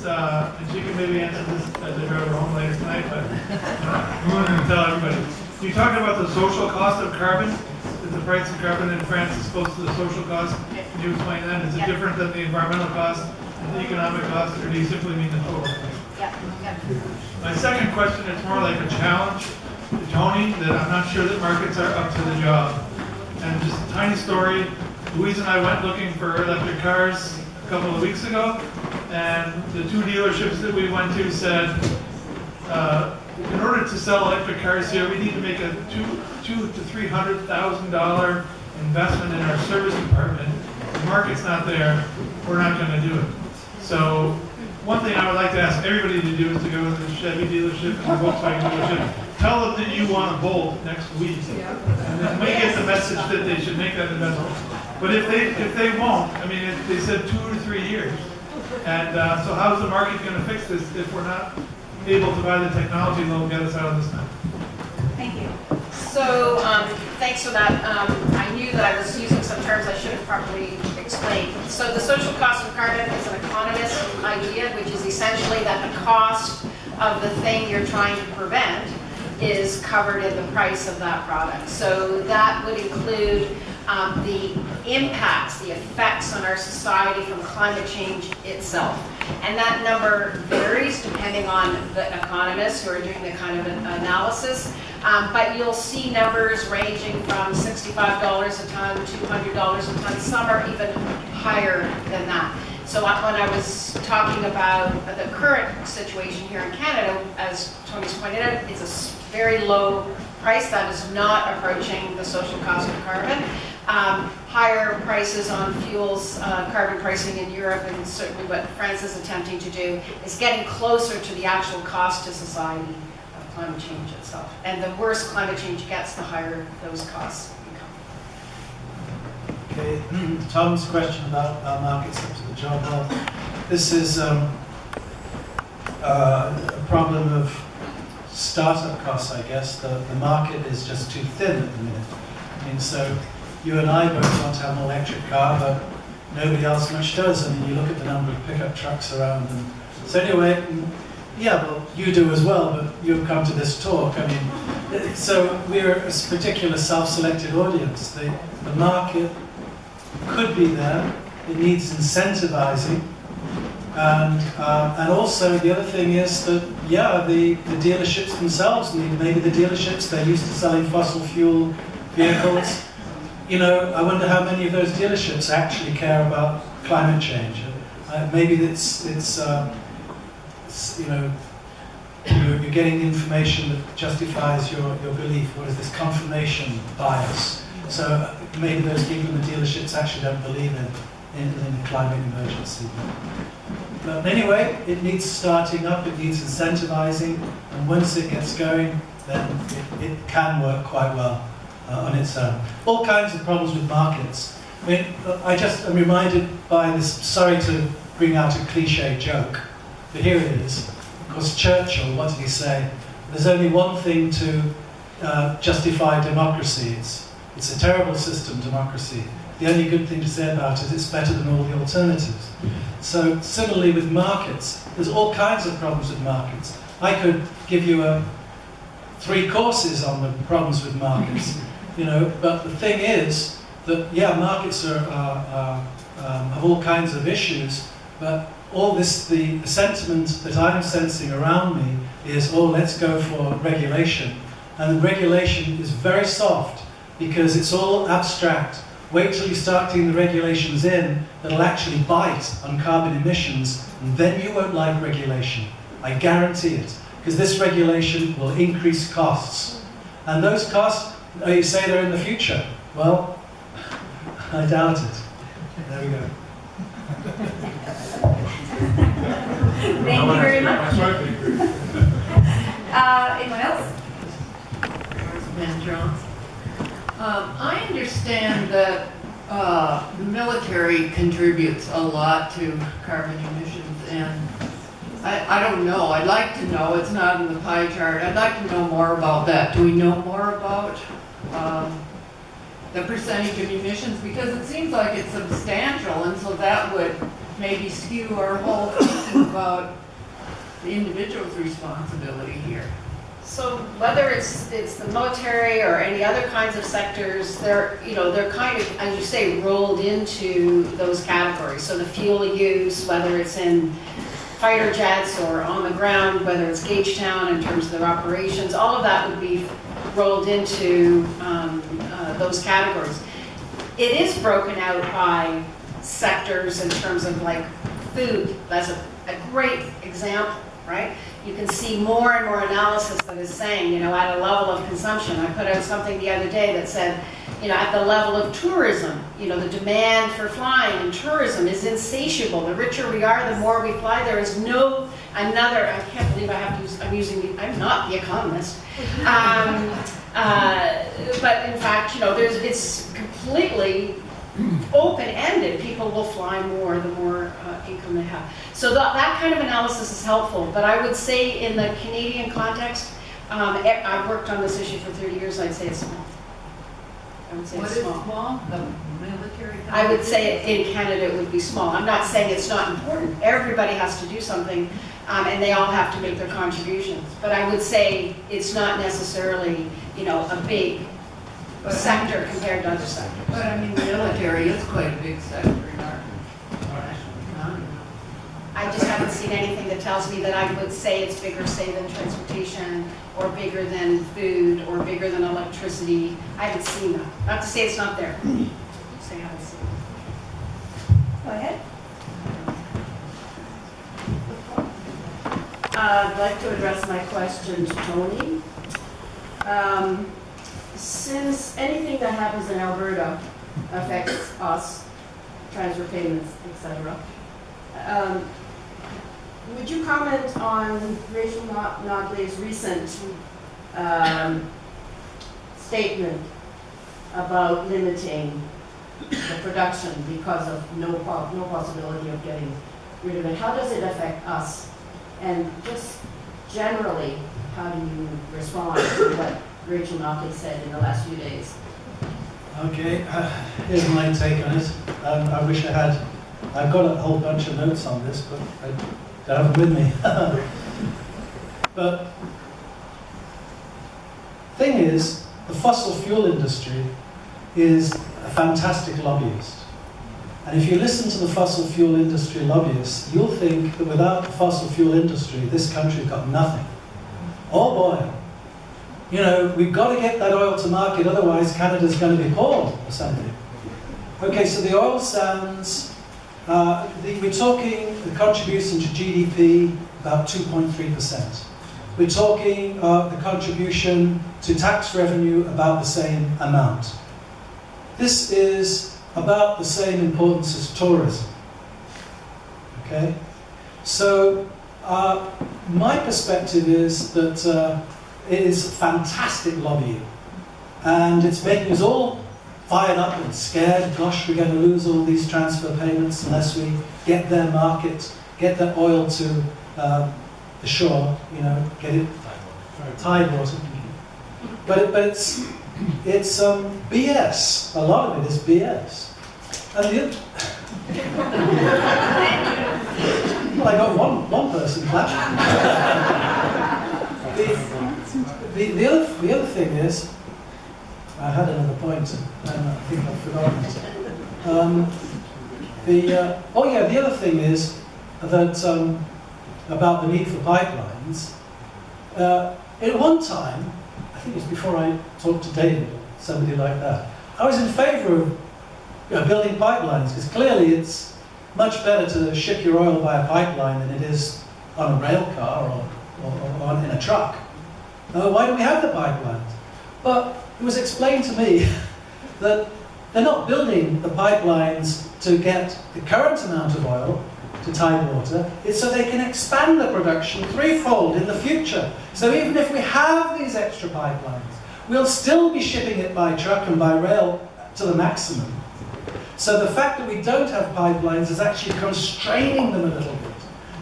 and she can maybe answer this as I drive her home later tonight, but I'm going to tell everybody. You talked about the social cost of carbon, that the price of carbon in France is close to the social cost. Can you explain that? Is it different than the environmental cost, the economic cost, or do you simply mean the total? Yeah. My second question is more like a challenge to Tony, that I'm not sure that markets are up to the job. And just a tiny story, Louise and I went looking for electric cars a couple of weeks ago, and the two dealerships that we went to said, in order to sell electric cars here, we need to make a $200,000 to $300,000 investment in our service department. The market's not there, we're not going to do it. So one thing I would like to ask everybody to do is to go to the Chevy dealership and the Volkswagen dealership. Tell them that you want a Bolt next week, and then we get the message that they should make that investment. But if they won't, I mean, they said 2 to 3 years, and so how's the market going to fix this if we're not able to buy the technology that will get us out of this now? Thank you. So thanks for that. I knew that I was using some terms I should have properly explained. So the social cost of carbon is an economist idea, which is essentially that the cost of the thing you're trying to prevent is covered in the price of that product. So that would include the impacts, the effects on our society from climate change itself. And that number varies depending on the economists who are doing the kind of analysis. But you'll see numbers ranging from $65 a ton, $200 a ton. Some are even higher than that. So when I was talking about the current situation here in Canada, as Tony's pointed out, it's a very low price that is not approaching the social cost of carbon. Higher prices on fuels, carbon pricing in Europe, and certainly what France is attempting to do is getting closer to the actual cost to society of climate change itself. And the worse climate change gets, the higher those costs become. Okay, Tom's question about our markets up to the job. Well, this is a problem of startup costs, I guess. The market is just too thin at the minute. I mean, so you and I both want to have an electric car, but nobody else much does. I mean, you look at the number of pickup trucks around. And so anyway, yeah, well, you do as well, but you've come to this talk. I mean, so we're a particular self-selected audience. The market could be there. It needs incentivizing. And also the other thing is that, yeah, the dealerships themselves need, maybe the dealerships, they're used to selling fossil fuel vehicles. You know, I wonder how many of those dealerships actually care about climate change. Maybe it's you know, you're getting information that justifies your belief. What is this confirmation bias? So maybe those people in the dealerships actually don't believe in the climate emergency. But anyway, it needs starting up, it needs incentivizing, and once it gets going, then it can work quite well on its own. All kinds of problems with markets. I mean, I'm reminded by this, sorry to bring out a cliche joke, but here it is. Of course, Churchill, what did he say? There's only one thing to justify democracy. It's a terrible system, democracy. The only good thing to say about it is it's better than all the alternatives. So similarly with markets, there's all kinds of problems with markets. I could give you 3 courses on the problems with markets, you know, but the thing is that, yeah, markets have all kinds of issues, but all this, the sentiment that I'm sensing around me is, oh, let's go for regulation. And regulation is very soft because it's all abstract. Wait till you start getting the regulations in that'll actually bite on carbon emissions, and then you won't like regulation. I guarantee it. Because this regulation will increase costs. And those costs, you say they're in the future. Well, I doubt it. There we go. Thank you very much. Anyone else? Van Jones. I understand that the military contributes a lot to carbon emissions, and I don't know. I'd like to know. It's not in the pie chart. I'd like to know more about that. Do we know more about the percentage of emissions? Because it seems like it's substantial, and so that would maybe skew our whole thinking about the individual's responsibility here. So whether it's the military or any other kinds of sectors, they're kind of, as you say, rolled into those categories. So the fuel use, whether it's in fighter jets or on the ground, whether it's Gagetown in terms of their operations, all of that would be rolled into those categories. It is broken out by sectors in terms of like food. That's a great example, right? You can see more and more analysis that is saying, at a level of consumption. I put out something the other day that said, at the level of tourism, the demand for flying and tourism is insatiable. The richer we are, the more we fly. There is no another, I can't believe I have to use, I'm not the economist. But in fact, it's completely open-ended. People will fly more the more income they have. So that kind of analysis is helpful. But I would say in the Canadian context, I've worked on this issue for 30 years, I'd say it's small. I would say What it's is small. small? The military? I would say in Canada it would be small. I'm not saying it's not important. Everybody has to do something, and they all have to make their contributions. But I would say it's not necessarily, a big sector compared to other sectors. But I mean, the military is quite a big sector in our economy. I just haven't seen anything that tells me that I would say it's bigger, say, than transportation, or bigger than food, or bigger than electricity. I haven't seen that. Not to say it's not there. Just say I haven't seen it. Go ahead. I'd like to address my question to Tony. Since anything that happens in Alberta affects us, transfer payments, etc., would you comment on Rachel Notley's recent statement about limiting the production because of no possibility of getting rid of it? How does it affect us? And just generally, how do you respond to what Rachel Notley said in the last few days? Okay, here's my take on it. I wish I had. I've got a whole bunch of notes on this, but I don't have them with me. But thing is, the fossil fuel industry is a fantastic lobbyist. And if you listen to the fossil fuel industry lobbyists, you'll think that without the fossil fuel industry, this country's got nothing. Oh boy. We've got to get that oil to market, otherwise Canada's going to be poor or something. Okay, so the oil sands, we're talking the contribution to GDP about 2.3%. We're talking the contribution to tax revenue about the same amount. This is about the same importance as tourism. Okay? So my perspective is that it is fantastic lobbying, and it's making us all fired up and scared. Gosh, we're going to lose all these transfer payments unless we get their market, get their oil to the shore, get it tidewater. But it's BS. A lot of it is BS. And well, I got one person clapping. The other thing is, I had another point, and I think I've forgotten it. The other thing is that about the need for pipelines. At one time, I think it was before I talked to David or somebody like that, I was in favour of building pipelines, because clearly it's much better to ship your oil by a pipeline than it is on a rail car or in a truck. Why do we have the pipelines? But it was explained to me that they're not building the pipelines to get the current amount of oil to Tidewater. It's so they can expand the production threefold in the future. So even if we have these extra pipelines, we'll still be shipping it by truck and by rail to the maximum. So the fact that we don't have pipelines is actually constraining them a little bit.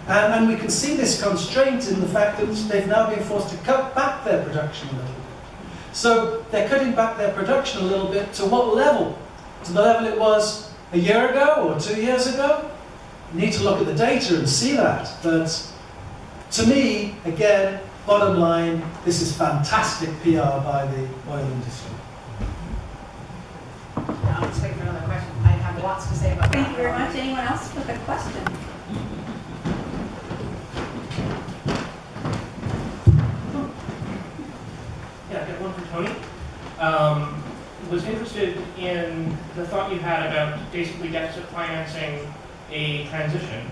And we can see this constraint in the fact that they've now been forced to cut back their production a little bit. So they're cutting back their production a little bit to what level? To the level it was a year ago or 2 years ago? You need to look at the data and see that. But to me, again, bottom line, this is fantastic PR by the oil industry. I'll just wait for another question. I have lots to say about that. Thank you very much. Anyone else with a question? Yeah, I've got one for Tony. Was interested in the thought you had about basically deficit financing a transition.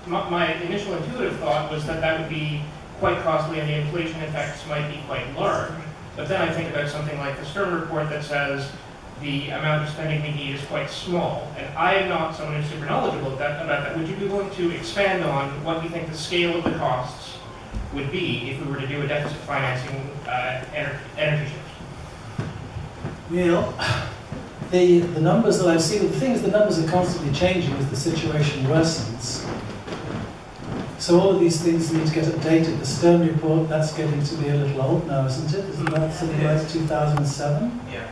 My initial intuitive thought was that that would be quite costly and the inflation effects might be quite large. But then I think about something like the Stern report that says the amount of spending we need is quite small. And I am not someone who's super knowledgeable about that. Would you be willing to expand on what you think the scale of the costs would be if we were to do a deficit financing energy shift? Well, the numbers that I've seen, the thing is the numbers are constantly changing as the situation worsens. So all of these things need to get updated. The Stern report, that's getting to be a little old now, isn't it? Isn't that something like 2007? Yeah.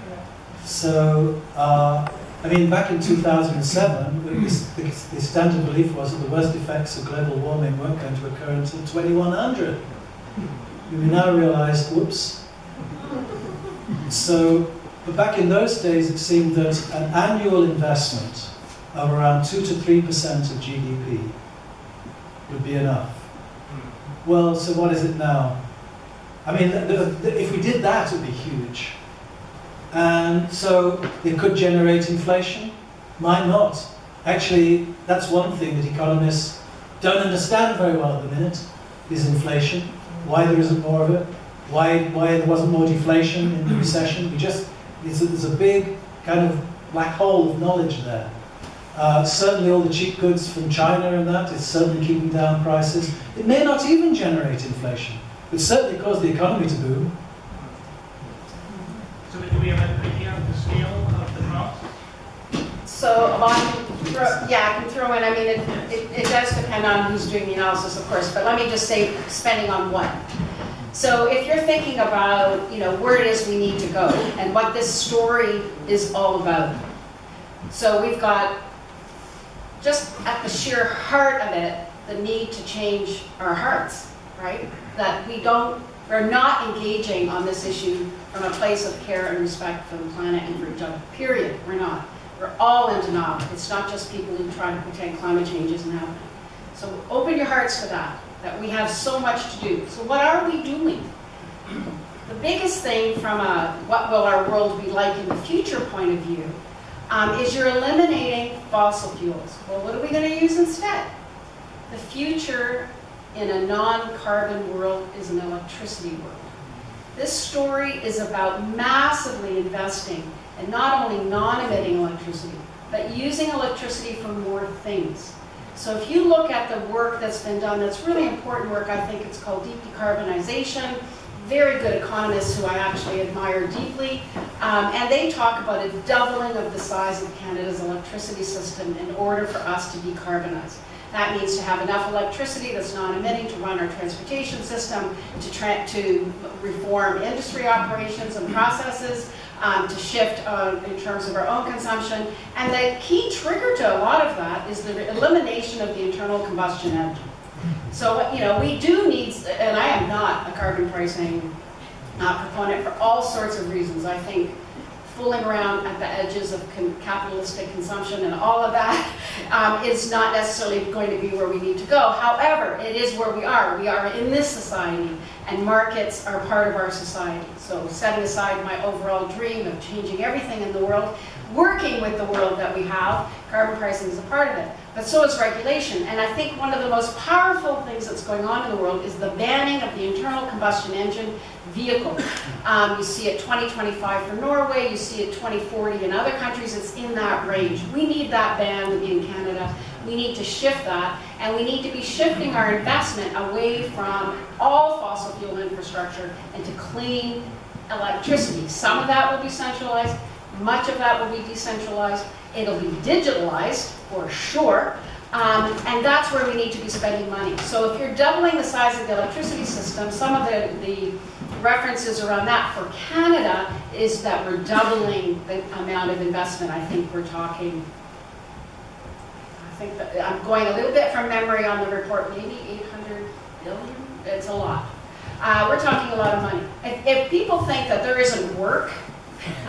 So, I mean, back in 2007, the standard belief was that the worst effects of global warming weren't going to occur until 2100. We now realize, whoops. So, but back in those days, it seemed that an annual investment of around 2 to 3% of GDP would be enough. Well, so what is it now? I mean, if we did that, it would be huge. And so it could generate inflation, might not. Actually, that's one thing that economists don't understand very well at the minute, is inflation, why there isn't more of it, why there wasn't more deflation in the recession. There's a big kind of black hole of knowledge there. Certainly all the cheap goods from China and that is certainly keeping down prices. It may not even generate inflation, but certainly cause the economy to boom. So do we have an idea of the scale of the cost? So I can throw in, I mean, it does depend on who's doing the analysis, of course, but let me just say spending on what. So if you're thinking about, where it is we need to go and what this story is all about. So we've got, just at the sheer heart of it, the need to change our hearts, right? That we're not engaging on this issue from a place of care and respect for the planet and for each other, period. We're not. We're all in denial. It's not just people who try to pretend climate change isn't happening. So open your hearts to that we have so much to do. So what are we doing? The biggest thing from a what will our world be like in the future point of view is you're eliminating fossil fuels. Well, what are we going to use instead? The future in a non-carbon world is an electricity world. This story is about massively investing in not only non-emitting electricity, but using electricity for more things. So if you look at the work that's been done, that's really important work, I think it's called deep decarbonization. Very good economists who I actually admire deeply. And they talk about a doubling of the size of Canada's electricity system in order for us to decarbonize. That means to have enough electricity that's non-emitting to run our transportation system, to reform industry operations and processes, to shift in terms of our own consumption. And the key trigger to a lot of that is the elimination of the internal combustion engine. So, we do need, and I am not a carbon pricing proponent for all sorts of reasons. I think fooling around at the edges of capitalistic consumption and all of that is not necessarily going to be where we need to go. However, it is where we are. We are in this society, and markets are part of our society. So setting aside my overall dream of changing everything in the world, working with the world that we have, carbon pricing is a part of it. But so is regulation. And I think one of the most powerful things that's going on in the world is the banning of the internal combustion engine vehicle. You see it 2025 for Norway, you see it 2040 in other countries, it's in that range. We need that ban in Canada. We need to shift that, and we need to be shifting our investment away from all fossil fuel infrastructure into clean electricity. Some of that will be centralized, much of that will be decentralized. It'll be digitalized, for sure, and that's where we need to be spending money. So if you're doubling the size of the electricity system, some of the references around that for Canada is that we're doubling the amount of investment. I think we're talking think that, I'm going a little bit from memory on the report, maybe 800 billion, it's a lot. We're talking a lot of money. If people think that there isn't work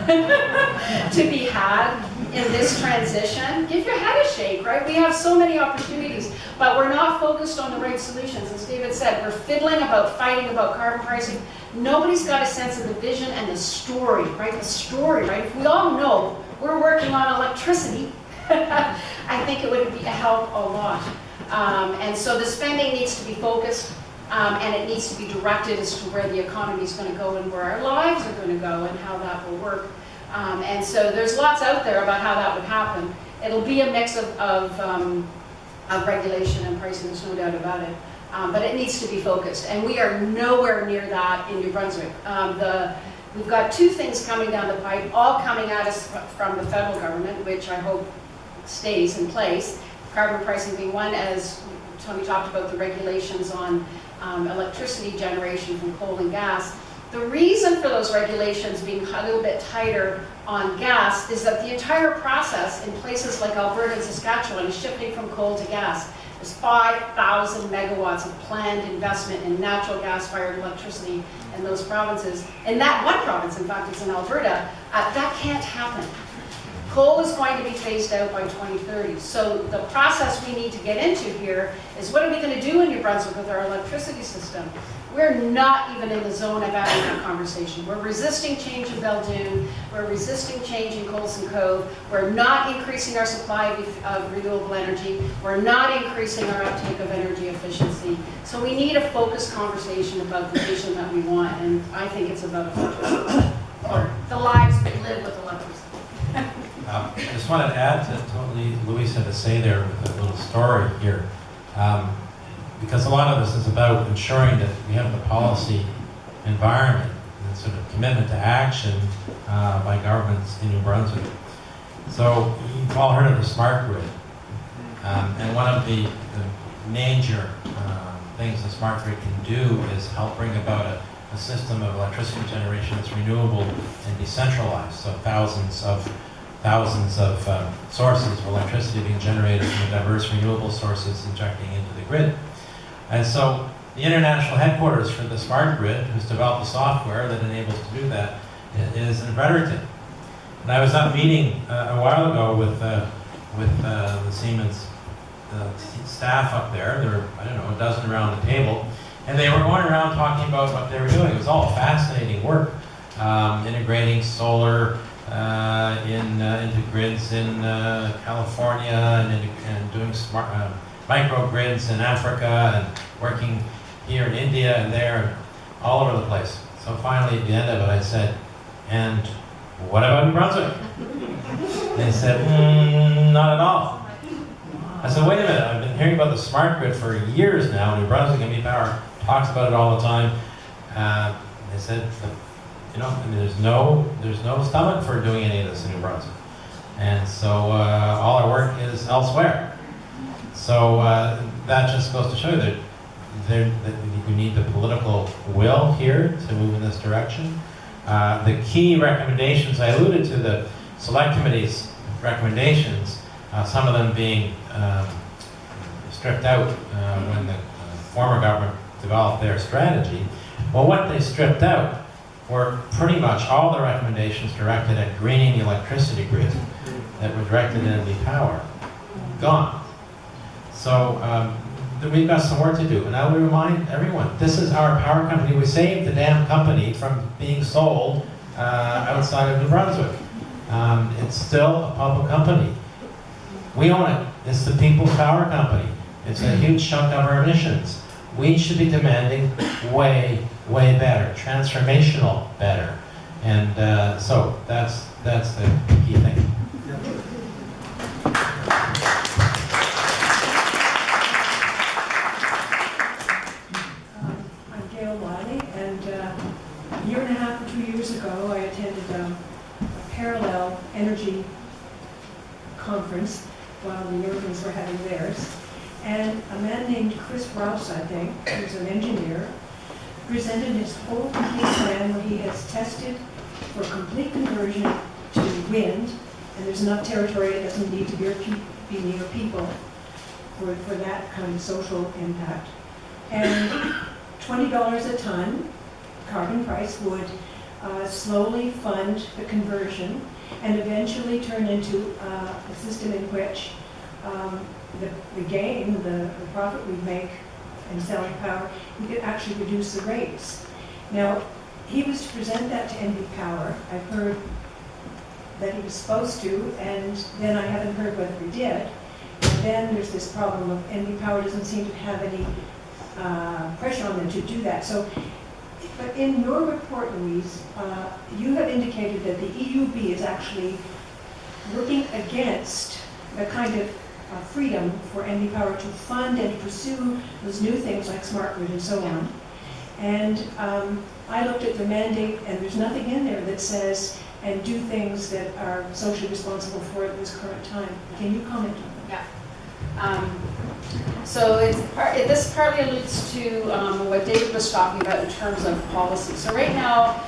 to be had in this transition, give your head a shake, right? We have so many opportunities, but we're not focused on the right solutions. As David said, we're fiddling about fighting about carbon pricing. Nobody's got a sense of the vision and the story, right? The story, right? If we all know we're working on electricity, I think it would be a help a lot. And so the spending needs to be focused, and it needs to be directed as to where the economy is going to go and where our lives are going to go and how that will work. And so there's lots out there about how that would happen. It'll be a mix of regulation and pricing, there's no doubt about it. But it needs to be focused, and we are nowhere near that in New Brunswick. We've got two things coming down the pipe, all coming at us from the federal government, which I hope stays in place. Carbon pricing being one, as Tony talked about the regulations on electricity generation from coal and gas. The reason for those regulations being a little bit tighter on gas is that the entire process in places like Alberta and Saskatchewan is shifting from coal to gas. There's 5,000 megawatts of planned investment in natural gas-fired electricity in those provinces. In that one province, in fact, it's in Alberta, that can't happen. Coal is going to be phased out by 2030. So the process we need to get into here is, what are we going to do in New Brunswick with our electricity system? We're not even in the zone of having that conversation. We're resisting change in Beldoon. We're resisting change in Coulson Cove. We're not increasing our supply of renewable energy. We're not increasing our uptake of energy efficiency. So we need a focused conversation about the vision that we want, and I think it's about or the lives we live with electricity. I just wanted to add to what Louise had to say there with a little story here. Because a lot of this is about ensuring that we have the policy environment and sort of commitment to action by governments in New Brunswick. So you've all heard of the smart grid. And one of the major things the smart grid can do is help bring about a system of electricity generation that's renewable and decentralized. So thousands of sources of electricity being generated from diverse renewable sources injecting into the grid. And so the international headquarters for the smart grid, who's developed the software that enables to do that, is in Fredericton. And I was at a meeting a while ago with the Siemens staff up there. There were, I don't know, a dozen around the table, and they were going around talking about what they were doing. It was all fascinating work, integrating solar into grids in California, and doing smart microgrids in Africa, and working here in India and there, and all over the place. So finally, at the end of it, I said, "And what about New Brunswick?" They said, "Not at all." I said, "Wait a minute, I've been hearing about the smart grid for years now. New Brunswick and Power talks about it all the time." They said, "You know, I mean, there's no stomach for doing any of this in New Brunswick, and so all our work is elsewhere." So that just goes to show you that we need the political will here to move in this direction. The key recommendations, I alluded to the Select Committee's recommendations, some of them being stripped out when the former government developed their strategy. Well, what they stripped out were pretty much all the recommendations directed at greening the electricity grid that were directed at NB Power. Gone. So we've got some work to do. And I will remind everyone, this is our power company. We saved the damn company from being sold outside of New Brunswick. It's still a public company. We own it. It's the People's Power Company. It's a huge chunk of our emissions. We should be demanding way, way better, transformational better. And so that's the key thing. I'm Gail Wiley, and a year and a half or 2 years ago, I attended a parallel energy conference while the Europeans were having theirs. And a man named Chris Rouse, I think, who's an engineer, presented his whole complete plan where he has tested for complete conversion to wind, and there's enough territory that doesn't need to be near people, for that kind of social impact. And $20 a ton carbon price would slowly fund the conversion and eventually turn into a system in which the gain, the profit we make in selling power, we could actually reduce the rates. Now, he was to present that to NB Power. I've heard that he was supposed to, and then I haven't heard whether he did. And then there's this problem of NB Power doesn't seem to have any pressure on them to do that. So, but in your report, Louise, you have indicated that the EUB is actually working against the kind of freedom for NB Power to fund and pursue those new things like smart grid and so on. And I looked at the mandate, and there's nothing in there that says, and do things that are socially responsible for at this current time. Can you comment on that? Yeah. So this partly alludes to what David was talking about in terms of policy. So right now,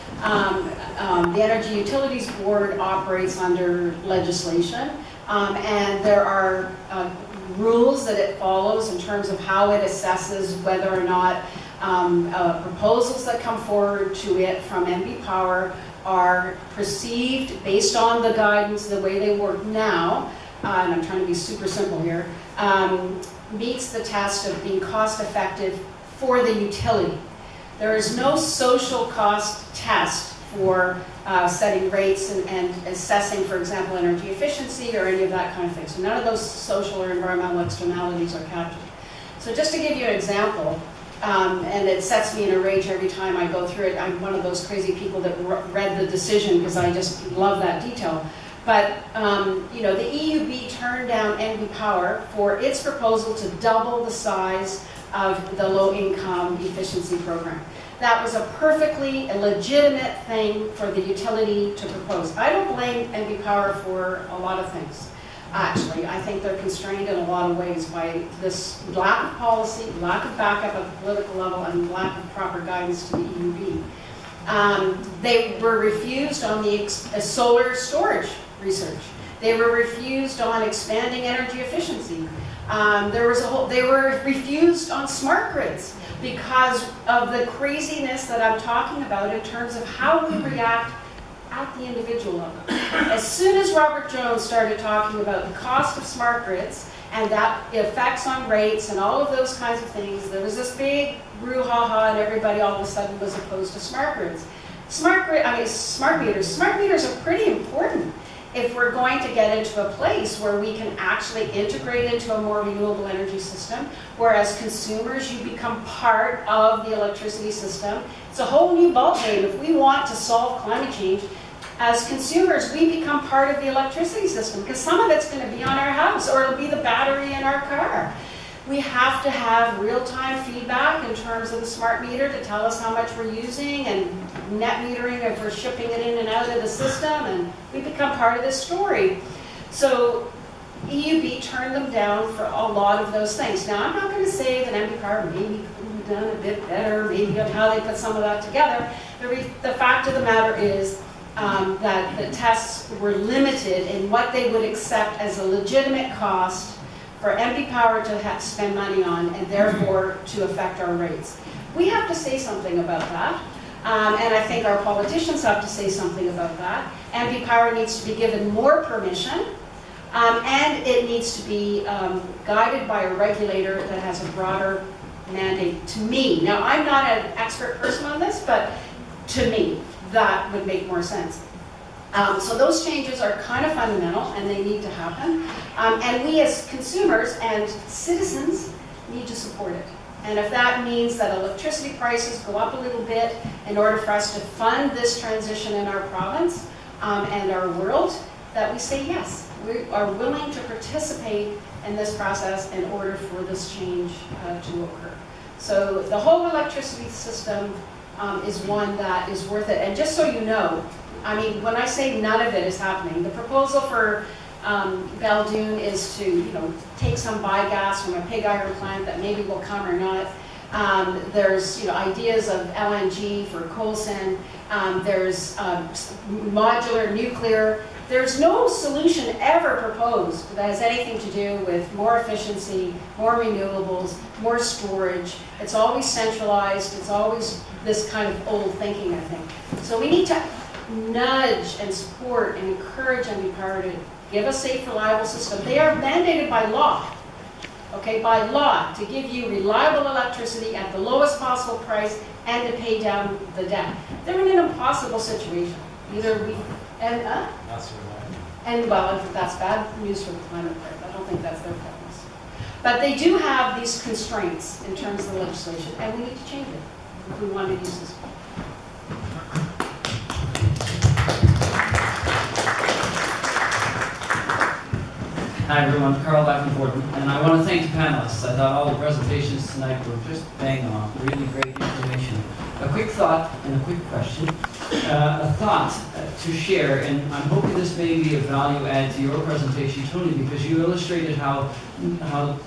the Energy Utilities Board operates under legislation, and there are rules that it follows in terms of how it assesses whether or not proposals that come forward to it from NB Power are perceived based on the guidance, the way they work now, and I'm trying to be super simple here, meets the test of being cost effective for the utility. There is no social cost test for setting rates and assessing, for example, energy efficiency or any of that kind of thing. So none of those social or environmental externalities are captured. So just to give you an example, and it sets me in a rage every time I go through it. I'm one of those crazy people that read the decision because I just love that detail. But you know, the EUB turned down NB Power for its proposal to double the size of the low-income efficiency program. That was a perfectly legitimate thing for the utility to propose. I don't blame NB Power for a lot of things. Actually, I think they're constrained in a lot of ways by this lack of policy, lack of backup at the political level, and lack of proper guidance to the EUB. They were refused on the solar storage research. They were refused on expanding energy efficiency. They were refused on smart grids because of the craziness that I'm talking about in terms of how we react at the individual level. As soon as Robert Jones started talking about the cost of smart grids and that effects on rates and all of those kinds of things, there was this big brouhaha and everybody all of a sudden was opposed to smart grids. Smart meters. Smart meters are pretty important if we're going to get into a place where we can actually integrate into a more renewable energy system, where as consumers you become part of the electricity system. It's a whole new ballgame. If we want to solve climate change, as consumers, we become part of the electricity system because some of it's going to be on our house or it'll be the battery in our car. We have to have real-time feedback in terms of the smart meter to tell us how much we're using, and net metering if we're shipping it in and out of the system, and we become part of this story. So EUB turned them down for a lot of those things. Now, I'm not going to say that NB Power maybe could have done a bit better, maybe on how they put some of that together. The fact of the matter is that the tests were limited in what they would accept as a legitimate cost for NB Power to spend money on, and therefore to affect our rates. We have to say something about that, and I think our politicians have to say something about that. NB Power needs to be given more permission, and it needs to be guided by a regulator that has a broader mandate, to me. Now, I'm not an expert person on this, but to me, that would make more sense. So those changes are kind of fundamental and they need to happen. And we as consumers and citizens need to support it. And if that means that electricity prices go up a little bit in order for us to fund this transition in our province and our world, that we say yes. We are willing to participate in this process in order for this change to occur. So the whole electricity system is one that is worth it. And just so you know, I mean, when I say none of it is happening, the proposal for Belledune is to, take some biogas from a pig iron plant that maybe will come or not. There's ideas of LNG for coal sand. There's modular nuclear. There's no solution ever proposed that has anything to do with more efficiency, more renewables, more storage. It's always centralized. It's always this kind of old thinking, I think. So we need to nudge and support and encourage and be part of it. Give a safe, reliable system. They are mandated by law, okay, by law, to give you reliable electricity at the lowest possible price and to pay down the debt. They're in an impossible situation. Either we, and well, that's bad news for the climate part. I don't think that's their focus. But they do have these constraints in terms of the legislation, and we need to change it if we want to use this. Hi everyone, Carl Laffenford, and I want to thank the panelists. I thought all the presentations tonight were just bang on, really great information. A quick thought and a quick question. A thought to share, and I'm hoping this may be a value add to your presentation, Tony, because you illustrated how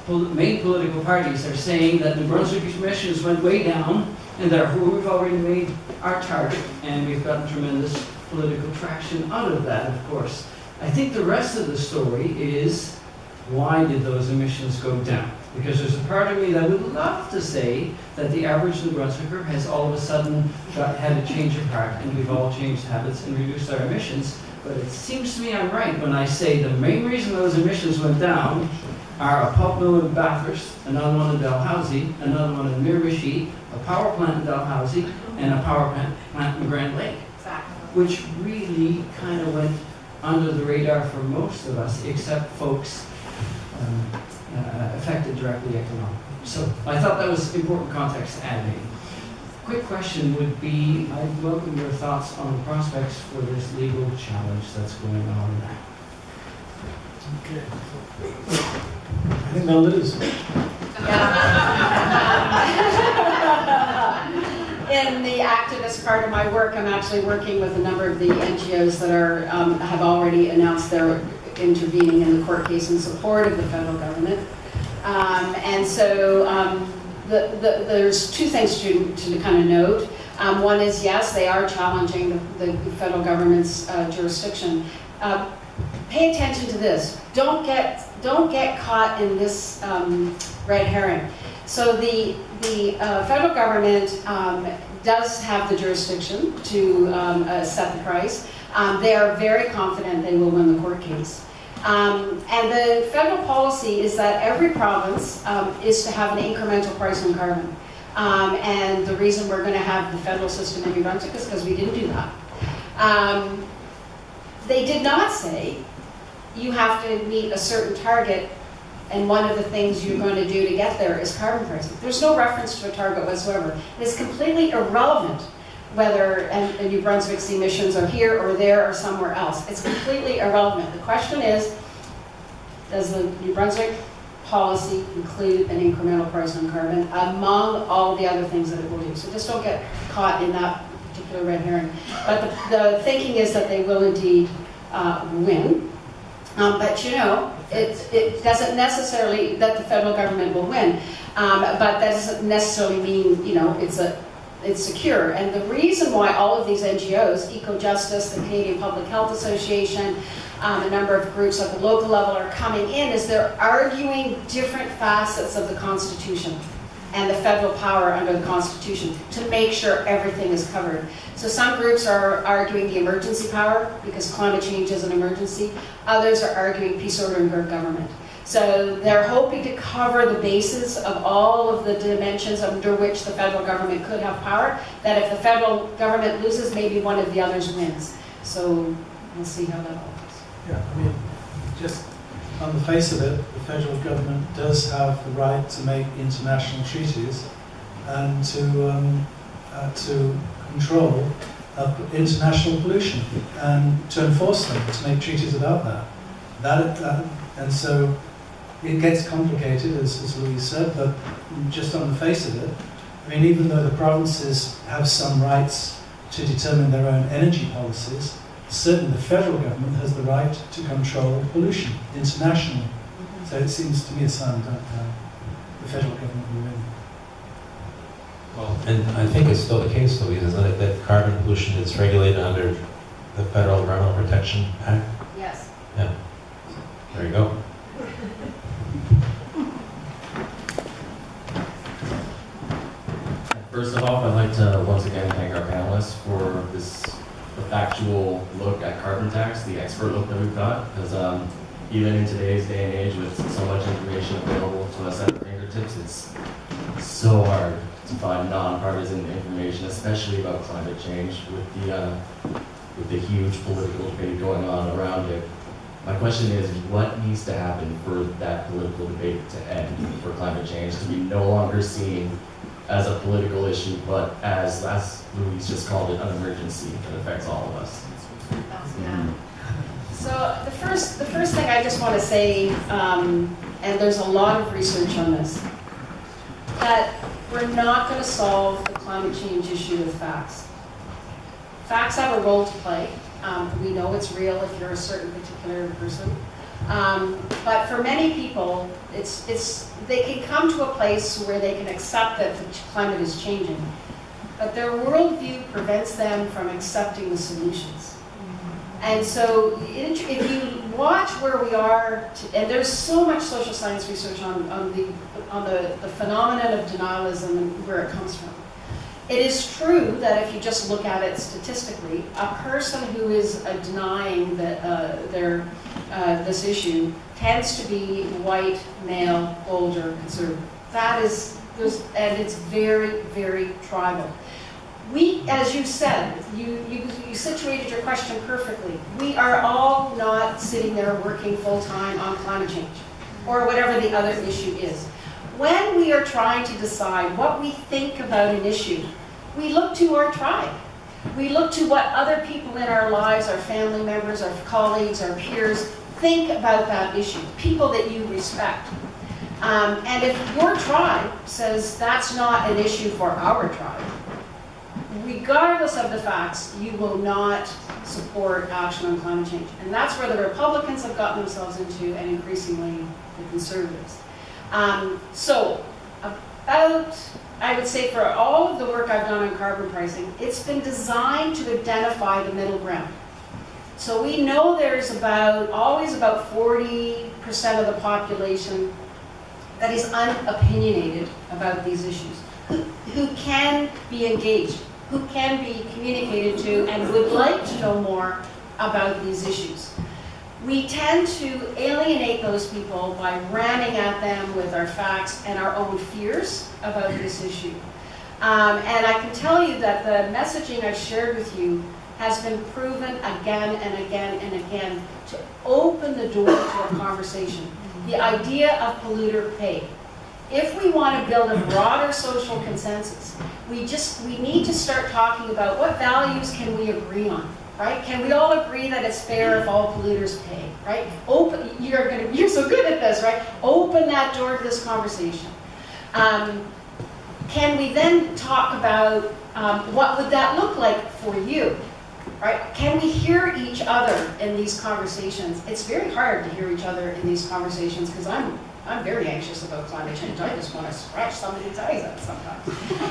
main political parties are saying that New Brunswick's emissions went way down, and therefore we've already made our target, and we've gotten tremendous political traction out of that, of course. I think the rest of the story is, why did those emissions go down? Because there's a part of me that would love to say that the average New Brunswicker has all of a sudden had a change of heart and we've all changed habits and reduced our emissions. But it seems to me I'm right when I say the main reason those emissions went down are a pulp mill in Bathurst, another one in Dalhousie, another one in Miramichi, a power plant in Dalhousie, and a power plant in Grand Lake. Exactly. Which really kind of went under the radar for most of us, except folks affected directly economically. So I thought that was important context to add in. Quick question would be, I'd welcome your thoughts on the prospects for this legal challenge that's going on now. Okay. I think they'll lose. In the activist part of my work, I'm actually working with a number of the NGOs that are have already announced they're intervening in the court case in support of the federal government. And so there's two things to kind of note. One is, yes, they are challenging the federal government's jurisdiction. Pay attention to this. Don't get caught in this red herring. So the federal government does have the jurisdiction to set the price. They are very confident they will win the court case. And the federal policy is that every province is to have an incremental price on carbon. And the reason we're going to have the federal system in New Brunswick is because we didn't do that. They did not say you have to meet a certain target, and one of the things you're going to do to get there is carbon pricing. There's no reference to a target whatsoever. It's completely irrelevant whether New Brunswick's emissions are here or there or somewhere else. It's completely irrelevant. The question is, does the New Brunswick policy include an incremental price on carbon among all the other things that it will do? So just don't get caught in that particular red herring. But the thinking is that they will indeed win. But you know, it doesn't necessarily that the federal government will win. But that doesn't necessarily mean, you know, it's secure. And the reason why all of these NGOs, Eco-Justice, the Canadian Public Health Association, a number of groups at the local level are coming in is they're arguing different facets of the Constitution and the federal power under the Constitution to make sure everything is covered. So some groups are arguing the emergency power because climate change is an emergency. Others are arguing peace, order, and good government. So they're hoping to cover the bases of all of the dimensions under which the federal government could have power, that if the federal government loses, maybe one of the others wins. So we'll see how that all goes. Yeah, I mean, just on the face of it, the federal government does have the right to make international treaties and to control international pollution and to enforce them, to make treaties about that. And so it gets complicated, as Louise said, but just on the face of it, I mean, even though the provinces have some rights to determine their own energy policies, certainly the federal government has the right to control pollution internationally. So it seems to me a sign that the federal government will win. And I think it's still the case, Louise, isn't it, that carbon pollution is regulated under the Federal Environmental Protection Act? Yes. Yeah. There you go. First of all, I'd like to once again thank our panelists for this factual look at carbon tax, the expert look that we've got, because even in today's day and age with so much information available to us at our fingertips, it's so hard to find nonpartisan information, especially about climate change with the huge political debate going on around it. My question is, what needs to happen for that political debate to end, for climate change to be no longer seen as a political issue, but as Louise just called it, an emergency that affects all of us? So the first thing I just want to say, and there's a lot of research on this, that we're not going to solve the climate change issue with facts. Facts have a role to play. We know it's real if you're a certain particular person. But for many people, they can come to a place where they can accept that the climate is changing, but their worldview prevents them from accepting the solutions. And so if you watch where we are, and there's so much social science research on the phenomenon of denialism and where it comes from. It is true that if you just look at it statistically, a person who is denying that this issue tends to be white, male, older, conservative. And it's very, very tribal. We, as you said, you situated your question perfectly. We are all not sitting there working full-time on climate change or whatever the other issue is. When we are trying to decide what we think about an issue, we look to our tribe. We look to what other people in our lives, our family members, our colleagues, our peers, think about that issue, people that you respect. And if your tribe says that's not an issue for our tribe, regardless of the facts, you will not support action on climate change. And that's where the Republicans have gotten themselves into, and increasingly the conservatives. I would say for all of the work I've done on carbon pricing, it's been designed to identify the middle ground. So we know there's always about 40% of the population that is unopinionated about these issues, who can be engaged, who can be communicated to, and would like to know more about these issues. We tend to alienate those people by ramming at them with our facts and our own fears about this issue. And I can tell you that the messaging I've shared with you has been proven again and again and again to open the door to a conversation. The idea of polluter pay. If we want to build a broader social consensus, we need to start talking about what values can we agree on. Right? Can we all agree that it's fair if all polluters pay? Right? You're so good at this, right? Open that door to this conversation. Can we then talk about what would that look like for you? Right? Can we hear each other in these conversations? It's very hard to hear each other in these conversations because I'm very anxious about climate change. I just want to scratch somebody's eyes out sometimes.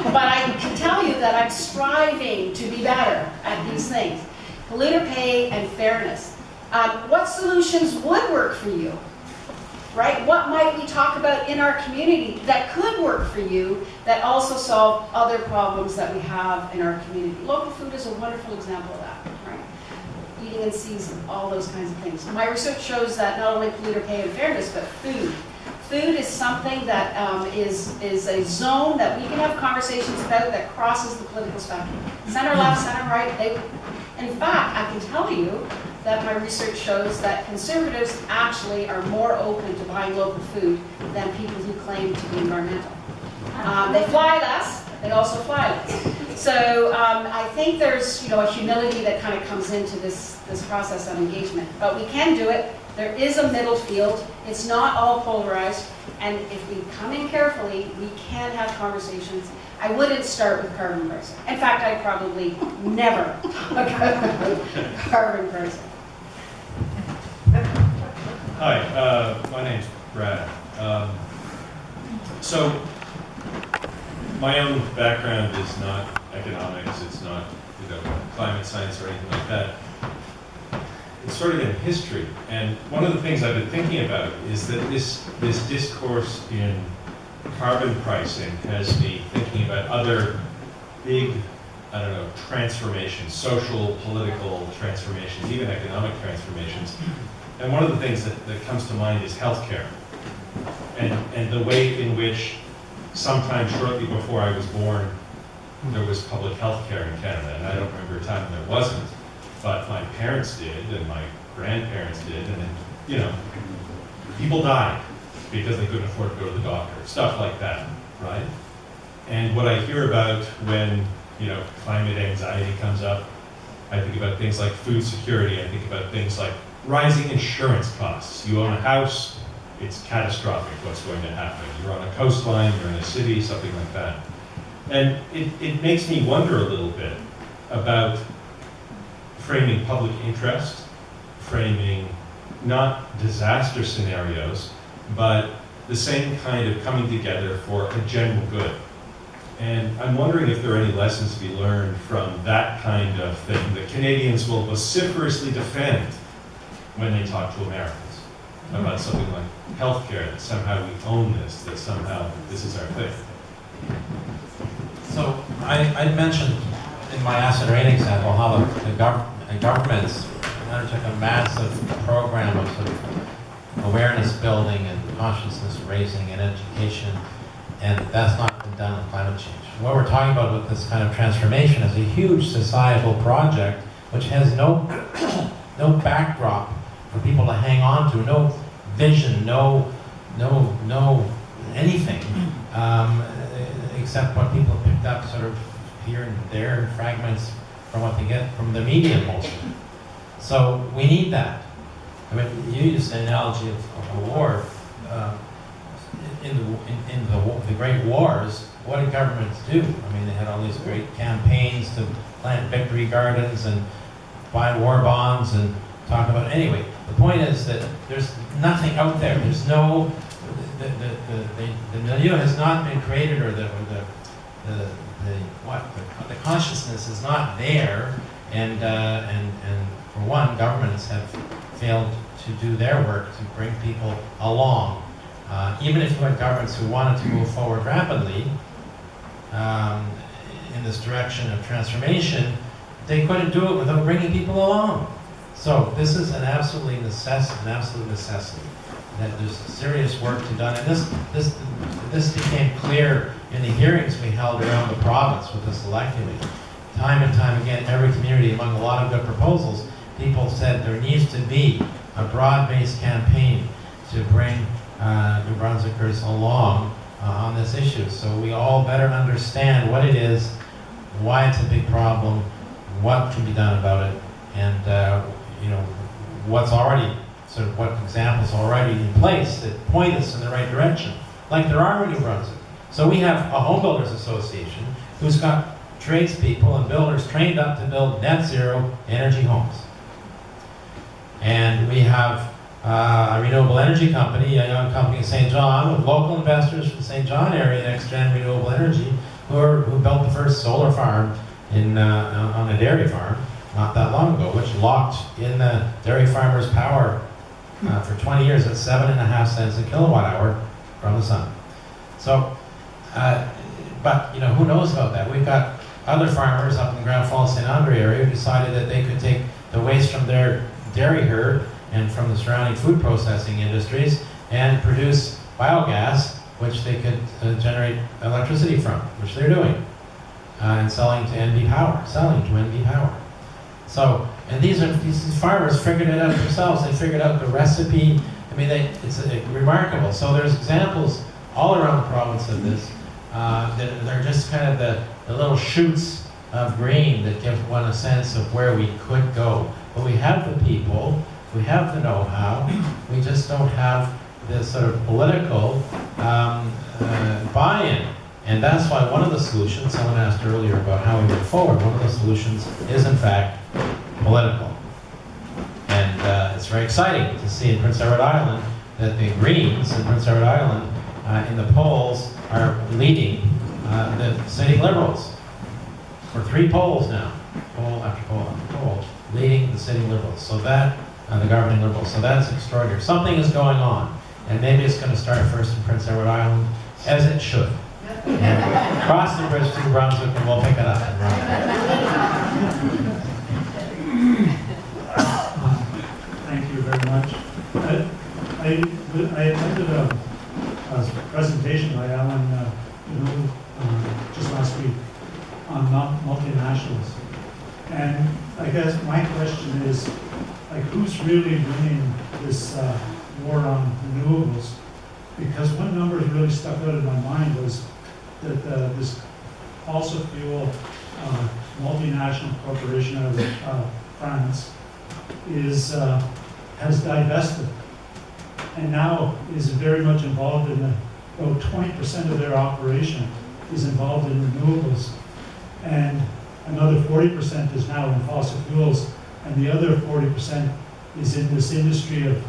But I can tell you that I'm striving to be better at these things. Polluter pay and fairness. What solutions would work for you? Right? What might we talk about in our community that could work for you that also solve other problems that we have in our community? Local food is a wonderful example of that. Right? Eating in season, all those kinds of things. My research shows that not only polluter pay and fairness, but food. Food is something that is a zone that we can have conversations about that crosses the political spectrum. Center left, center right. In fact, I can tell you that my research shows that conservatives actually are more open to buying local food than people who claim to be environmental. They fly less, they also fly less. So I think there's a humility that kind of comes into this process of engagement. But we can do it. There is a middle field. It's not all polarized. And if we come in carefully, we can have conversations. I wouldn't start with carbon pricing. In fact, I'd probably never talk about carbon pricing. Hi, my name's Brad. So my own background is not economics, it's not, climate science or anything like that. It's sort of in history, and one of the things I've been thinking about is that this discourse in carbon pricing has me thinking about other big, transformations, social, political transformations, even economic transformations. And one of the things that comes to mind is healthcare, and the way in which sometime shortly before I was born, there was public health care in Canada, and I don't remember a time when there wasn't, but my parents did, and my grandparents did, and then, people died because they couldn't afford to go to the doctor, stuff like that, right? And what I hear about when, climate anxiety comes up, I think about things like food security, I think about things like rising insurance costs. You own a house, it's catastrophic what's going to happen. You're on a coastline, you're in a city, something like that. And it makes me wonder a little bit about framing public interest, framing not disaster scenarios, but the same kind of coming together for a general good. And I'm wondering if there are any lessons to be learned from that kind of thing that Canadians will vociferously defend when they talk to Americans about something like healthcare, that somehow we own this, that somehow this is our thing. So I mentioned in my acid rain example how the governments undertook a massive program of sort of awareness building and consciousness raising and education, and that's not been done in climate change. What we're talking about with this kind of transformation is a huge societal project which has no backdrop for people to hang on to, no vision, no anything, except what people picked up sort of here and there in fragments from what they get from the media mostly. So we need that. I mean, you used the analogy of a war. In the great wars, what did governments do? I mean, they had all these great campaigns to plant victory gardens and buy war bonds and talk about it. Anyway, the point is that there's nothing out there. There's no, the milieu has not been created, or the consciousness is not there, and for one, governments have failed to do their work to bring people along. Even if you had governments who wanted to move forward rapidly in this direction of transformation, they couldn't do it without bringing people along. So this is an absolute necessity. That there's serious work to be done, and this became clear in the hearings we held around the province with the select committee. Time and time again, every community, among a lot of good proposals, people said there needs to be a broad-based campaign to bring New Brunswickers along on this issue, so we all better understand what it is, why it's a big problem, what can be done about it, and what's already what examples are already in place that point us in the right direction, like there are in New Brunswick. So we have a home builders association who's got tradespeople and builders trained up to build net zero energy homes, and we have a renewable energy company, a young company in St. John, with local investors from the St. John area, NextGen Renewable Energy, who built the first solar farm on a dairy farm not that long ago, which locked in the dairy farmers' power for 20 years at 7.5 cents a kilowatt hour from the sun. So, but who knows about that? We've got other farmers up in the Grand Falls, St. Andre area who decided that they could take the waste from their dairy herd and from the surrounding food processing industries and produce biogas, which they could generate electricity from, which they're doing, and selling to NB Power. So, and these farmers figured it out themselves. They figured out the recipe. I mean, it's remarkable. So there's examples all around the province of this. They're just kind of the little shoots of green that give one a sense of where we could go. But we have the people, we have the know-how, we just don't have this sort of political buy-in. And that's why one of the solutions, someone asked earlier about how we move forward, one of the solutions is in fact political. And it's very exciting to see in Prince Edward Island that the Greens in Prince Edward Island in the polls are leading the sitting Liberals. For 3 polls now, poll after poll after poll, leading the sitting Liberals. So that, the governing Liberals. So that's extraordinary. Something is going on. And maybe it's going to start first in Prince Edward Island, as it should. And cross the bridge to New Brunswick and we'll pick it up and run. Thank you very much. I attended a presentation by Alan just last week on multinationals. And I guess my question is, like, who's really winning this war on renewables? Because one number that really stuck out in my mind was that this fossil fuel multinational corporation out of France has divested and now is very much involved in about 20% of their operation is involved in renewables, and another 40% is now in fossil fuels, and the other 40% is in this industry of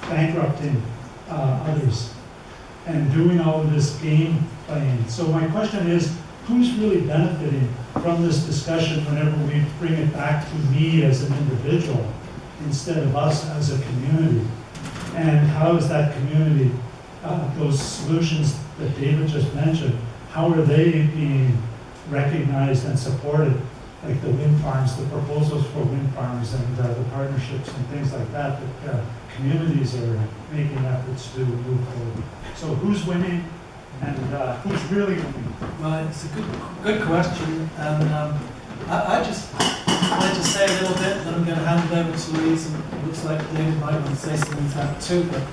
bankrupting others and doing all of this game playing. So my question is, who's really benefiting from this discussion whenever we bring it back to me as an individual instead of us as a community? And how is that community, those solutions that David just mentioned, how are they being recognized and supported? Like the wind farms, the proposals for wind farms and the partnerships and things like that, that communities are making efforts to move forward. So who's winning and who's really winning? Well, it's a good question, and I just wanted to say a little bit, then I'm going to hand it over to Louise, and it looks like David might want to say something to that too, but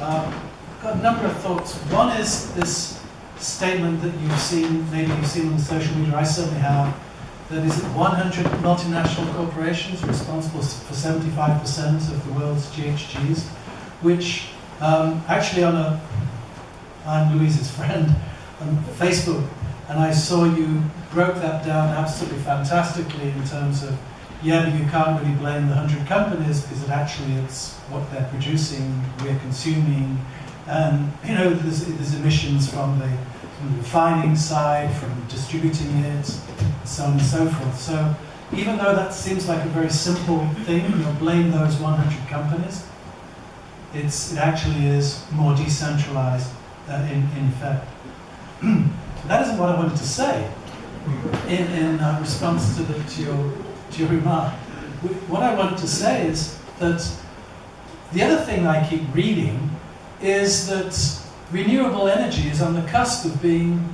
I've got a number of thoughts. One is this statement that you've seen, maybe you've seen on social media, I certainly have, that is 100 multinational corporations responsible for 75% of the world's GHGs, which actually I'm Louise's friend on Facebook, and I saw you broke that down absolutely fantastically in terms of, yeah, but you can't really blame the 100 companies because it's what they're producing, we're consuming, and there's emissions from the refining side, from distributing it, so on and so forth. So even though that seems like a very simple thing, blame those 100 companies, it actually is more decentralized in fact. That isn't what I wanted to say in response to your remark. What I wanted to say is that the other thing I keep reading is that renewable energy is on the cusp of being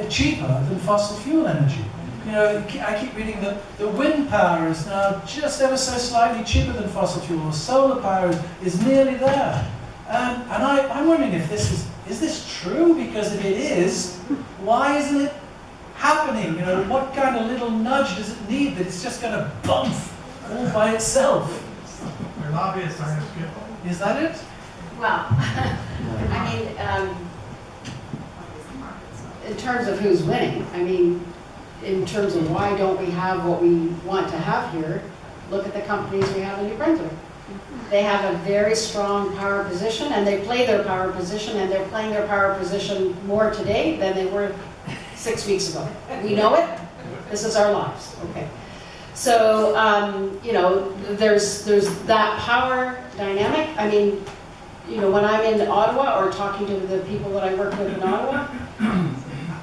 cheaper than fossil fuel energy. I keep reading that the wind power is now just ever so slightly cheaper than fossil fuel. Solar power is nearly there. And I'm wondering if is this true? Because if it is, why isn't it happening? What kind of little nudge does it need that it's just going to bump all by itself? Your lobbyists aren't as good. Is that it? Well, I mean, in terms of who's winning, in terms of why don't we have what we want to have here, look at the companies we have in New Brunswick. They have a very strong power position, and they play their power position, and they're playing their power position more today than they were 6 weeks ago. We know it. This is our lives. Okay. So, there's that power dynamic. When I'm in Ottawa or talking to the people that I work with in Ottawa,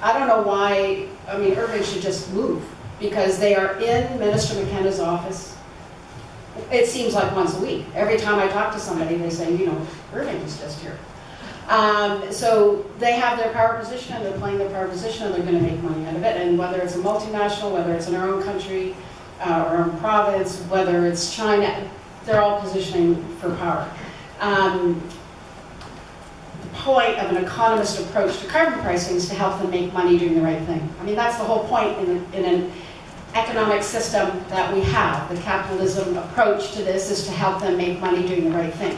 I don't know why, Irving should just move, because they are in Minister McKenna's office. It seems like once a week. Every time I talk to somebody, they say, Irving is just here. So they have their power position, and they're playing their power position, and they're going to make money out of it. And whether it's a multinational, whether it's in our own country, or our own province, whether it's China, they're all positioning for power. The point of an economist approach to carbon pricing is to help them make money doing the right thing. That's the whole point in an economic system that we have. The capitalism approach to this is to help them make money doing the right thing.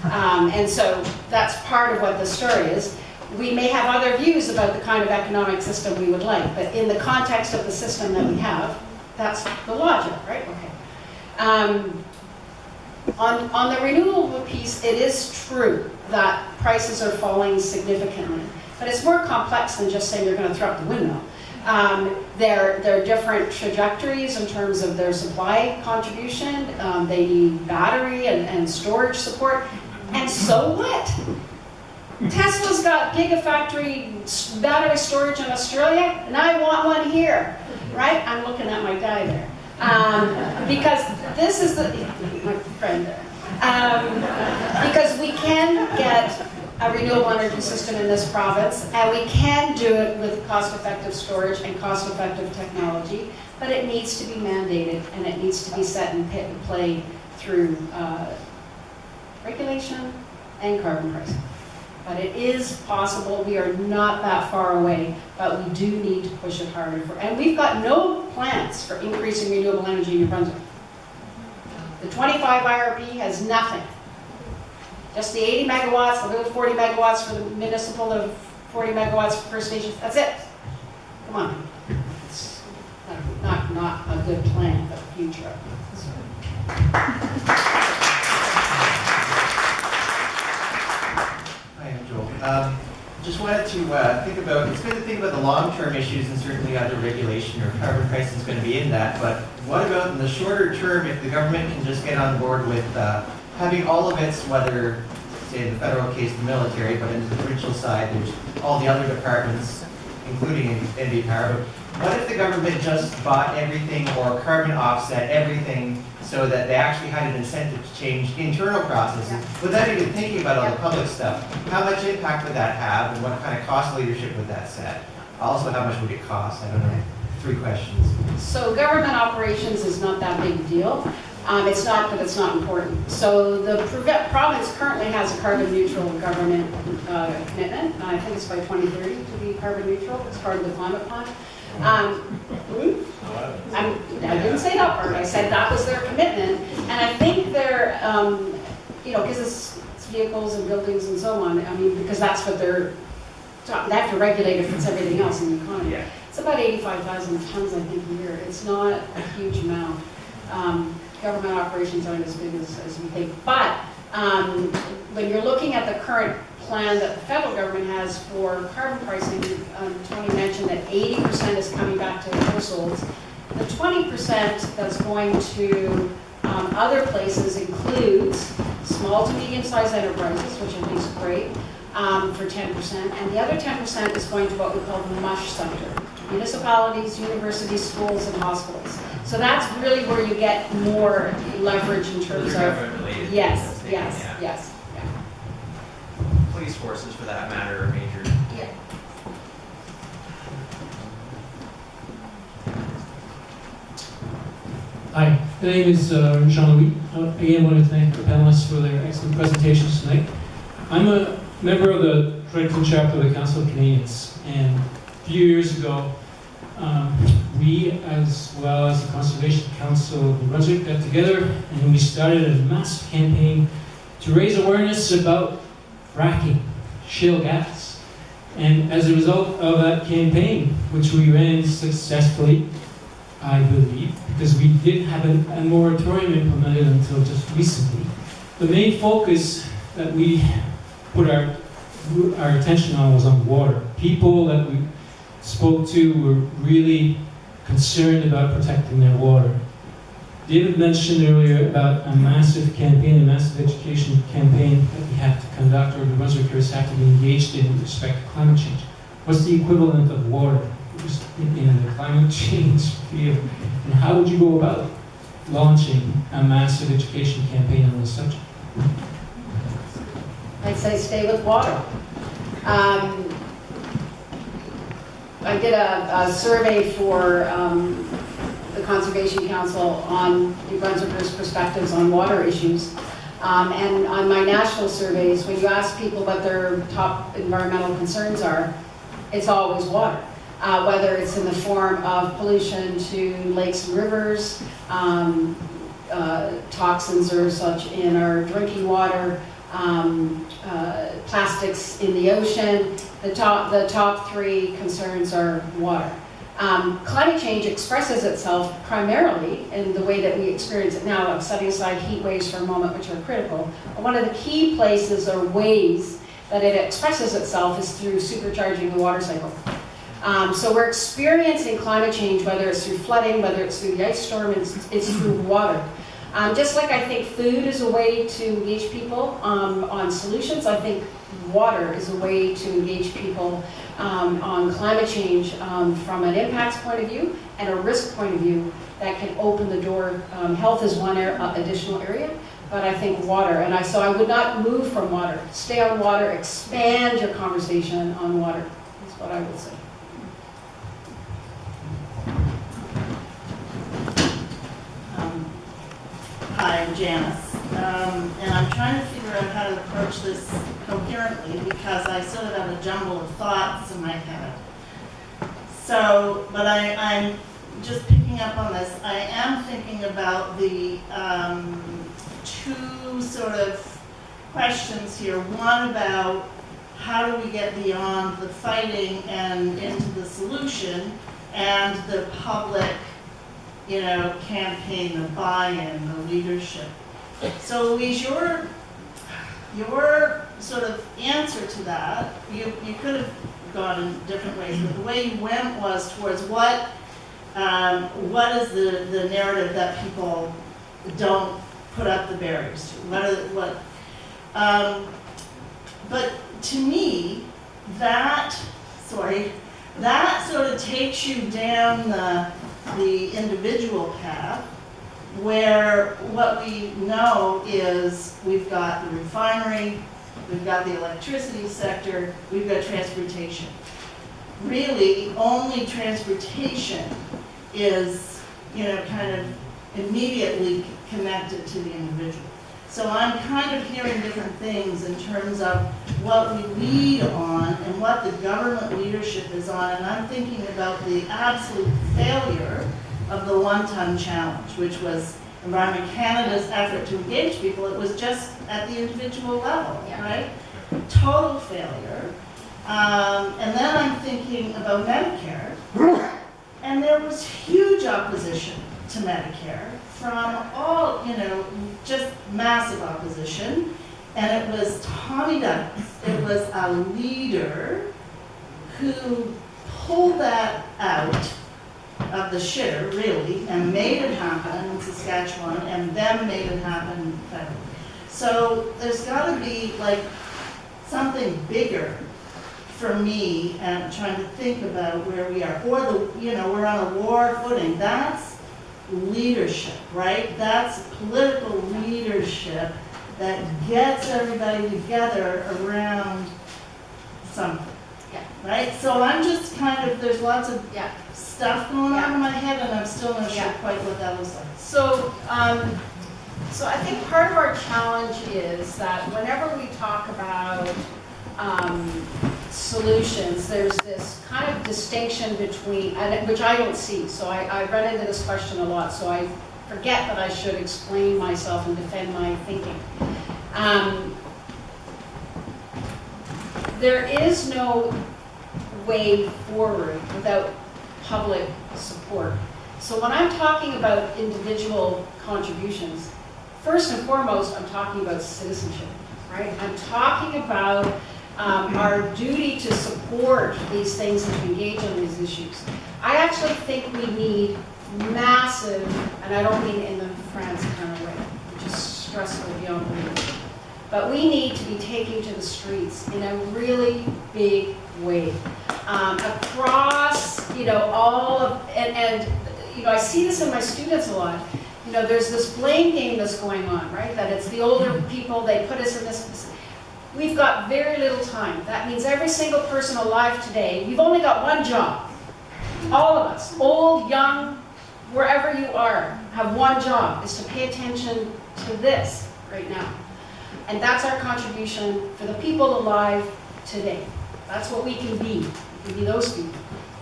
And so that's part of what the story is. We may have other views about the kind of economic system we would like, but in the context of the system that we have, that's the logic, right? Okay. On the renewable piece, it is true that prices are falling significantly. But it's more complex than just saying you're going to throw out the windmill. There are different trajectories in terms of their supply contribution. They need battery and storage support. And so what? Tesla's got gigafactory battery storage in Australia, and I want one here, right? I'm looking at my guy there. Because this is my friend there. Because we can get a renewable energy system in this province, and we can do it with cost-effective storage and cost-effective technology, but it needs to be mandated, and it needs to be set in play through regulation and carbon pricing. But it is possible. We are not that far away, but we do need to push it harder. And we've got no plans for increasing renewable energy in New Brunswick. The 25 IRP has nothing. Just the 80 megawatts, the little 40 megawatts for the municipal, the 40 megawatts for First Nations. That's it. Come on. It's not a good plan for the future. Hi, I'm Joel. Just wanted to it's good to think about the long-term issues, and certainly either regulation or carbon pricing is going to be in that, but what about in the shorter term if the government can just get on board with having all of its, whether, say in the federal case, the military, but in the provincial side, there's all the other departments, including NB Power, but what if the government just bought everything or carbon offset everything so that they actually had an incentive to change internal processes, without even thinking about all the public stuff? How much impact would that have, and what kind of cost leadership would that set? Also, how much would it cost? I don't know. 3 questions. So government operations is not that big a deal. It's not, but it's not important. So the province currently has a carbon neutral government commitment. I think it's by 2030 to be carbon neutral. It's part of the climate plan. I didn't say that part. I said that was their commitment. And I think they're, because it's vehicles and buildings and so on. I mean, because that's what they have to regulate if it's everything else in the economy. Yeah. It's about 85,000 tons, I think, a year. It's not a huge amount. Government operations aren't as big as we think. But when you're looking at the current plan that the federal government has for carbon pricing, Tony mentioned that 80% is coming back to households. The 20% that's going to other places includes small to medium-sized enterprises, which I think is great, for 10%. And the other 10% is going to what we call the MUSH sector: municipalities, universities, schools, and hospitals. So that's really where you get more leverage in terms of, yes. Police forces, for that matter, are major. Yeah. Hi, my name is Jean-Louis. Again, I want to thank the panelists for their excellent presentations tonight. I'm a member of the Fredericton chapter of the Council of Canadians, and a few years ago, we, as well as the Conservation Council of New Brunswick, got together and we started a massive campaign to raise awareness about fracking, shale gas. And as a result of that campaign, which we ran successfully, I believe, because we didn't have a moratorium implemented until just recently, the main focus that we put our attention on was on water. People that we spoke to were really concerned about protecting their water. David mentioned earlier about a massive campaign, a massive education campaign that we have to conduct, or the Brunswickers have to be engaged in with respect to climate change. What's the equivalent of water in the climate change field? And how would you go about launching a massive education campaign on this subject? I'd say stay with water. I did a survey for the Conservation Council on New Brunswickers' perspectives on water issues. And on my national surveys, when you ask people what their top environmental concerns are, it's always water. Whether it's in the form of pollution to lakes and rivers, toxins or such in our drinking water, plastics in the ocean. The top 3 concerns are water. Climate change expresses itself primarily in the way that we experience it now. I'm setting aside heat waves for a moment, which are critical. But one of the key places or ways that it expresses itself is through supercharging the water cycle. So we're experiencing climate change, whether it's through flooding, whether it's through the ice storm, it's through water. Just like I think food is a way to engage people on solutions, I think water is a way to engage people on climate change from an impacts point of view and a risk point of view that can open the door. Health is one additional area, but I think water, so I would not move from water. Stay on water, expand your conversation on water, is what I would say. Hi, I'm Janice, and I'm trying to figure out how to approach this coherently because I sort of have a jumble of thoughts in my head. So, but I'm just picking up on this. I am thinking about the two sort of questions here. One about how do we get beyond the fighting and into the solution, and the public, campaign, the buy-in, the leadership. So Louise, your sort of answer to that, you could have gone in different ways, but the way you went was towards what is the narrative that people don't put up the barriers to? But to me, that sort of takes you down the individual path, where what we know is we've got the refinery, we've got the electricity sector, we've got transportation. Really, only transportation is, kind of immediately connected to the individual. So I'm kind of hearing different things in terms of what we lead on and what the government leadership is on, and I'm thinking about the absolute failure of the one-ton challenge, which was Environment Canada's effort to engage people. It was just at the individual level, right? Total failure. And then I'm thinking about Medicare, and there was huge opposition to Medicare from all, just massive opposition. And it was Tommy Douglas, it was a leader who pulled that out of the shitter, really, and made it happen in Saskatchewan, and then made it happen federally. So there's got to be like something bigger for me, and trying to think about where we are. Or we're on a war footing. That's leadership, right? That's political leadership that gets everybody together around something. Yeah. Right? So I'm just kind of, there's lots of stuff going on in my head, and I'm still not sure quite what that looks like. So, so I think part of our challenge is that whenever we talk about solutions, there's this kind of distinction between, which I don't see. So I run into this question a lot, so I forget that I should explain myself and defend my thinking. There is no way forward without public support. So when I'm talking about individual contributions, first and foremost, I'm talking about citizenship, right? I'm talking about our duty to support these things and to engage on these issues. I actually think we need massive, and I don't mean in the France kind of way, which is stressful beyond belief, but we need to be taking to the streets in a really big way. Across, all of, and I see this in my students a lot. There's this blame game that's going on, right? That it's the older people, they put us in this. We've got very little time. That means every single person alive today, you've only got one job. All of us, old, young, wherever you are, have one job, is to pay attention to this right now. And that's our contribution for the people alive today. That's what we can be. We can be those people.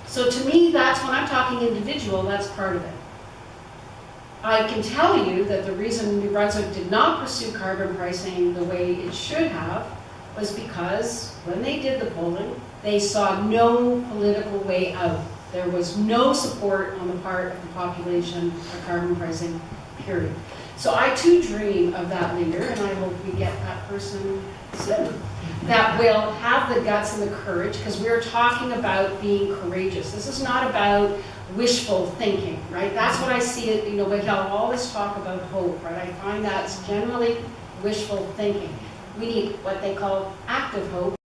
So to me, that's when I'm talking individual, that's part of it. I can tell you that the reason New Brunswick did not pursue carbon pricing the way it should have was because when they did the polling, they saw no political way out. There was no support on the part of the population for carbon pricing, period. So I too dream of that leader, and I hope we get that person soon. that will have the guts and the courage, because we're talking about being courageous. This is not about wishful thinking, right? That's what I see it, you know, we have all this talk about hope, right? I find that's generally wishful thinking. We need what they call active hope,